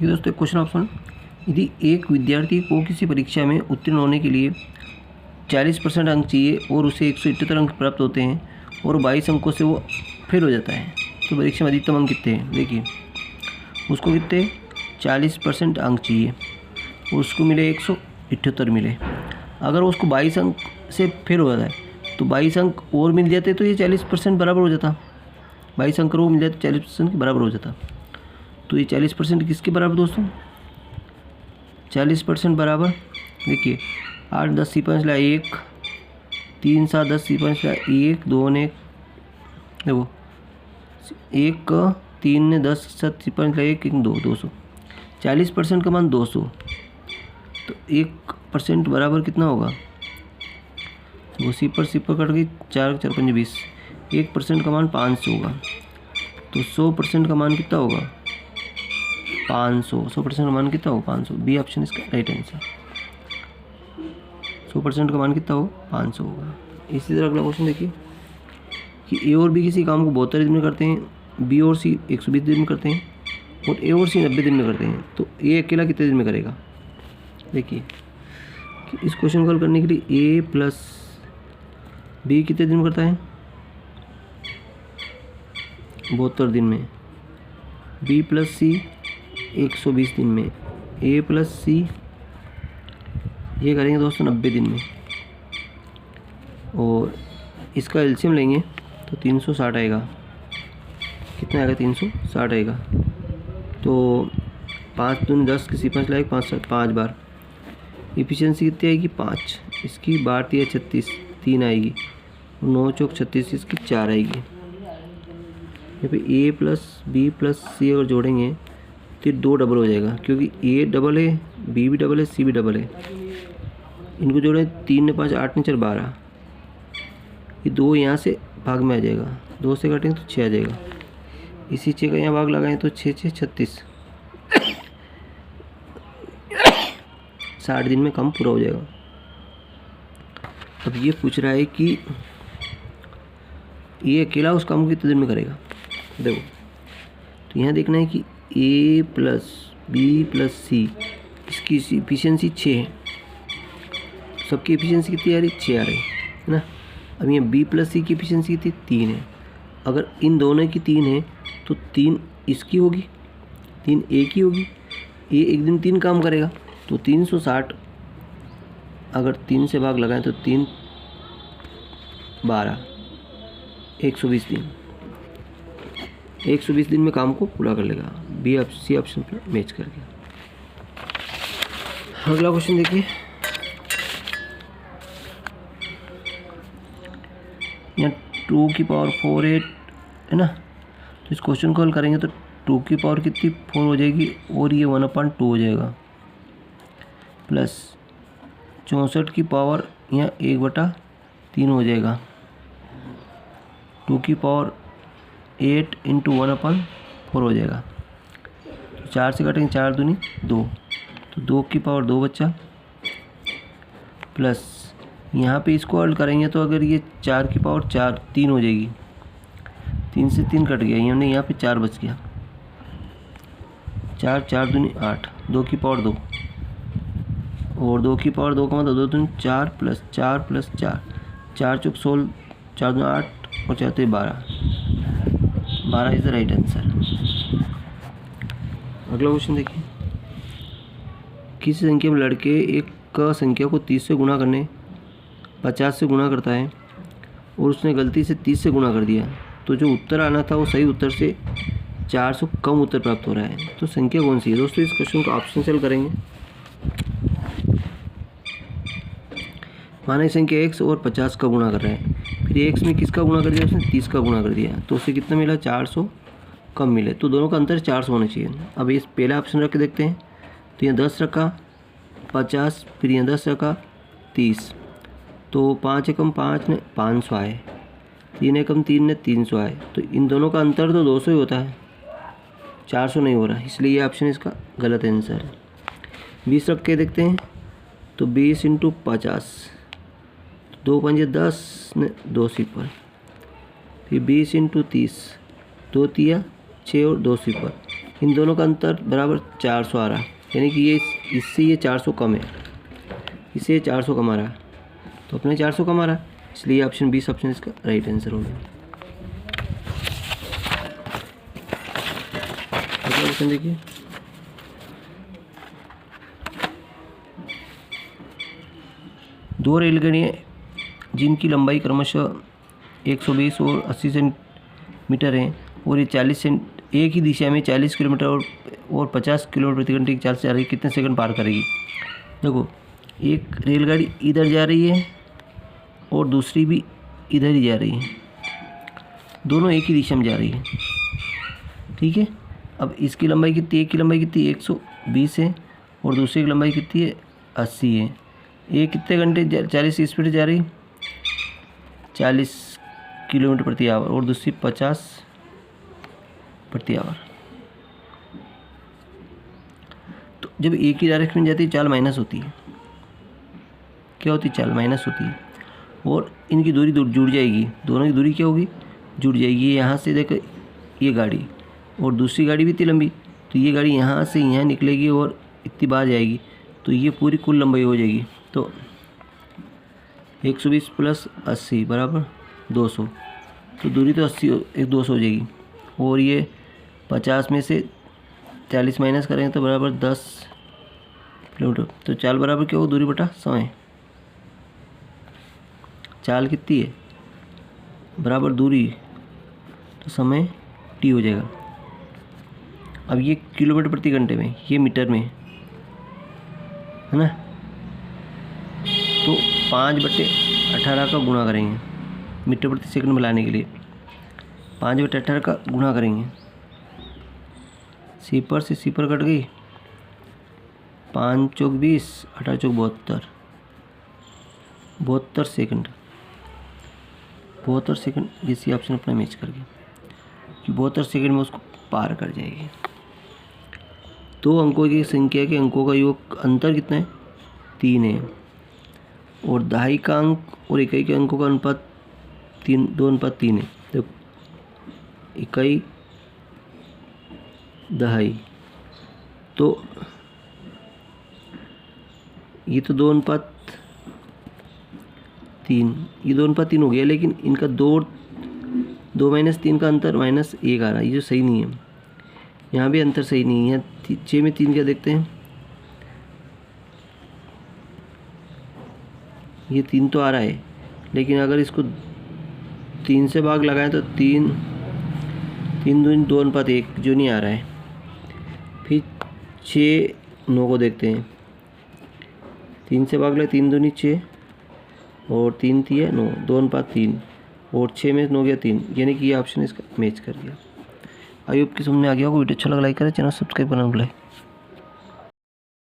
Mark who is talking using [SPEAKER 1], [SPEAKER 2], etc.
[SPEAKER 1] ये दोस्तों question option, यदि एक विद्यार्थी को किसी परीक्षा में उत्तीर्ण होने के लिए 40% अंक चाहिए और उसे 178 अंक प्राप्त होते हैं और 22 अंकों से वो फेल हो जाता है, तो परीक्षा में अधिकतम अंक कितने हैं? देखिए, उसको कितने 40% अंक चाहिए और उसको मिले 178 मिले। अगर उसको 22 अंक से फेल हो जाता है तो 22 अंक और मिल जाते तो ये 40% बराबर हो जाता। 22 अंक और वो मिल जाते 40% के बराबर हो जाता। तो ये 40% किसके बराबर दोस्तों? 40% बराबर, देखिए 8 10 सिपांश ला 1, 3 7 10 सिपांश ला 1 2 ने, देखो 1 3 ने 10 7 सिपांश ला 1 1 2 200। 40% का मान 200, तो 1% बराबर कितना होगा? वो सिपर कट गई, 4 4 5 20। 1% का मान 500 होगा, तो 100% का मान कितना होगा? 500। 100% का मान कितना होगा? 500। बी ऑप्शन इसका राइट आंसर। 100% का मान कितना होगा? 500 होगा। इसी तरह अगला क्वेश्चन देखिए कि ए और बी किसी काम को 72 दिन में करते हैं, बी और सी 120 दिन में करते हैं और ए और सी 90 दिन में करते हैं, तो ए अकेला कितने दिन में करेगा? देखिए कि इस क्वेश्चन को हल करने के लिए ए प्लस बी कितने दिन में करता है? 72 दिन में। बी प्लस सी 120 दिन में। ए प्लस सी ये करेंगे दोस्तों 90 दिन में, और इसका एलसीएम लेंगे तो 360 आएगा। कितना आएगा? 360 आएगा। तो 5 दूनी 10 किसी 5 लाएगा 5 बार। इफिशियंसी कितनी आएगी? 5। इसकी 12 3 36 3 आएगी, 9 चौक 36 इसकी 4 आएगी। यहाँ पे ए प्लस बी प्लस सी अगर जोड़ेंगे तो 2 डबल हो जाएगा, क्योंकि ए डबल है, बी भी डबल है, सी भी डबल है। इनको जोड़ें 3 ने 5 8 ने 4 12। ये 2 यहाँ से भाग में आ जाएगा, 2 से काटेंगे तो 6 आ जाएगा। इसी 6 का यहाँ भाग लगाएं तो 6 6 36। 60 दिन में काम पूरा हो जाएगा। अब ये पूछ रहा है कि ये अकेला उस काम को कितने दिन में करेगा। देखो, तो यहाँ देखना है कि ए प्लस बी प्लस सी, इसकी इफिशियंसी 6 है। सबकी इफिशियंसी कितनी आ रही? 6 आ रही है ना। अब यहाँ बी प्लस सी की इफिशियंसी कितनी? 3 है। अगर इन दोनों की 3 है तो 3 इसकी होगी, 3 ए की होगी। ए एक दिन 3 काम करेगा, तो 360 अगर 3 से भाग लगाएं तो 3 12 120 दिन। 120 दिन में काम को पूरा कर लेगा। बी सी ऑप्शन पर मैच करके। अगला क्वेश्चन देखिए, यहाँ 2 की पावर 4 8 है ना। तो इस क्वेश्चन को हल करेंगे तो 2 की पावर कितनी 4 हो जाएगी और ये 1/2 हो जाएगा, प्लस 64 की पावर यहाँ 1/3 हो जाएगा। 2 की पावर 8 इंटू 1/4 हो जाएगा। तो 4 से काटेंगे 4 दूनी 2, तो 2 की पावर 2 बच्चा, प्लस यहाँ पे इसको हल करेंगे तो अगर ये 4 की पावर 4 3 हो जाएगी। 3 से 3 कट गया, यानी यहाँ पे 4 बच गया। 4 4 दूनी 8, 2 की पावर 2 और 2 की पावर 2 का मतलब 2 दूनी 4 प्लस 4 प्लस 4, 4 चौक 16, 4 दूनी 8 और 4 12। 12 इज द राइट आंसर। अगला क्वेश्चन देखिए, किसी संख्या में लड़के एक संख्या को 30 से गुणा करने 50 से गुणा करता है और उसने गलती से 30 से गुणा कर दिया, तो जो उत्तर आना था वो सही उत्तर से 400 कम उत्तर प्राप्त हो रहा है। तो संख्या कौन सी है दोस्तों? इस क्वेश्चन को ऑप्शन से हल करेंगे। माना संख्या x और 50 का गुणा कर रहा है, फिर x में किसका गुणा कर दिया? उसने 30 का गुणा कर दिया, तो उसे कितना मिला? 400 कम मिले। तो दोनों का अंतर 400 होना चाहिए। अब ये पहला ऑप्शन रख के देखते हैं, तो यहाँ 10 रखा 50, फिर यहाँ 10 रखा 30, तो 5 एकम 5 ने 500 आए, 3 एकम 3 ने 300 आए। तो इन दोनों का अंतर तो 200 ही होता है, 400 नहीं हो रहा, इसलिए ये ऑप्शन इसका गलत आंसर है। 20 रख के देखते हैं, तो 20 इंटू 50, 2 5 10 ने 2 सिपर, फिर 20 इंटू 30, 2 3 6 और 2 सिपर, इन दोनों का अंतर बराबर 400 आ रहा है, यानी कि ये इससे ये 400 कम है, इससे 400 कम आ रहा है, तो अपने 400 कम आ रहा है, इसलिए ऑप्शन 20 ऑप्शन इसका राइट आंसर हो गया। अगला क्वेश्चन देखिए, दो रेलगाड़ियाँ जिनकी लंबाई क्रमशः 120 और 80 सेंटीमीटर है और ये 40 एक ही दिशा में 40 किलोमीटर और 50 किलोमीटर प्रति घंटे की चाल से जा रही है, कितने सेकंड पार करेगी। देखो, एक रेलगाड़ी इधर जा रही है और दूसरी भी इधर ही जा रही है, दोनों एक ही दिशा में जा रही है, ठीक है। अब इसकी लंबाई कितनी है, एक की लंबाई कितनी 120 है और दूसरी की लंबाई कितनी है 80 है। एक कितने घंटे 40 स्पीड जा रही, 40 किलोमीटर प्रति आवर और दूसरी 50 प्रति आवर। तो जब एक ही डायरेक्शन में जाती है चाल माइनस होती है, क्या होती है, चाल माइनस होती है और इनकी दूरी जुड़ जाएगी, दोनों की दूरी क्या होगी, जुड़ जाएगी। यहाँ से देखो ये गाड़ी और दूसरी गाड़ी भी इतनी लंबी, तो ये गाड़ी यहाँ से यहाँ निकलेगी और इतनी बार जाएगी, तो ये पूरी कुल लंबाई हो जाएगी। तो 120 प्लस 80 बराबर 200, तो दूरी तो 200 हो जाएगी और ये 50 में से 40 माइनस करेंगे तो बराबर 10 किलोमीटर। तो चाल बराबर क्या हो, दूरी बटा समय। चाल कितनी है बराबर दूरी, तो समय टी हो जाएगा। अब ये किलोमीटर प्रति घंटे में, ये मीटर में है ना, तो 5/18 का गुणा करेंगे मीटर प्रति सेकंड में लाने के लिए, 5/18 का गुणा करेंगे, सीपर से सीपर कट गई, 5 चौक 20, 18 चौक 72, 72 सेकंड, 72 सेकंड इसी ऑप्शन अपना मैच कर गया कि 72 सेकंड में उसको पार कर जाएगी। दो अंकों की संख्या के अंकों का योग अंतर कितना है, 3 है और दहाई का अंक और इकाई के अंकों का अनुपात 2:3 है। देखो, इकाई दहाई, तो ये तो 2:3, ये 2:3 हो गया, लेकिन इनका 2 - 3 का अंतर -1 आ रहा है, ये जो सही नहीं है। यहाँ भी अंतर सही नहीं है, 6 में 3 क्या देखते हैं, ये 3 तो आ रहा है, लेकिन अगर इसको 3 से भाग लगाएं तो 3 दूनी 2:1 जो नहीं आ रहा है। फिर 6 9 को देखते हैं, 3 से भाग लगाए 3 दूनी 6 और 3 थी है 9, 2:3 और 6 में 9 गया 3, यानी कि ये ऑप्शन इसका मैच कर गया। आई होप कि समझ में आ गया होगा। वीडियो अच्छा लगा लाइक करें, चैनल सब्सक्राइब करना ना भूलें।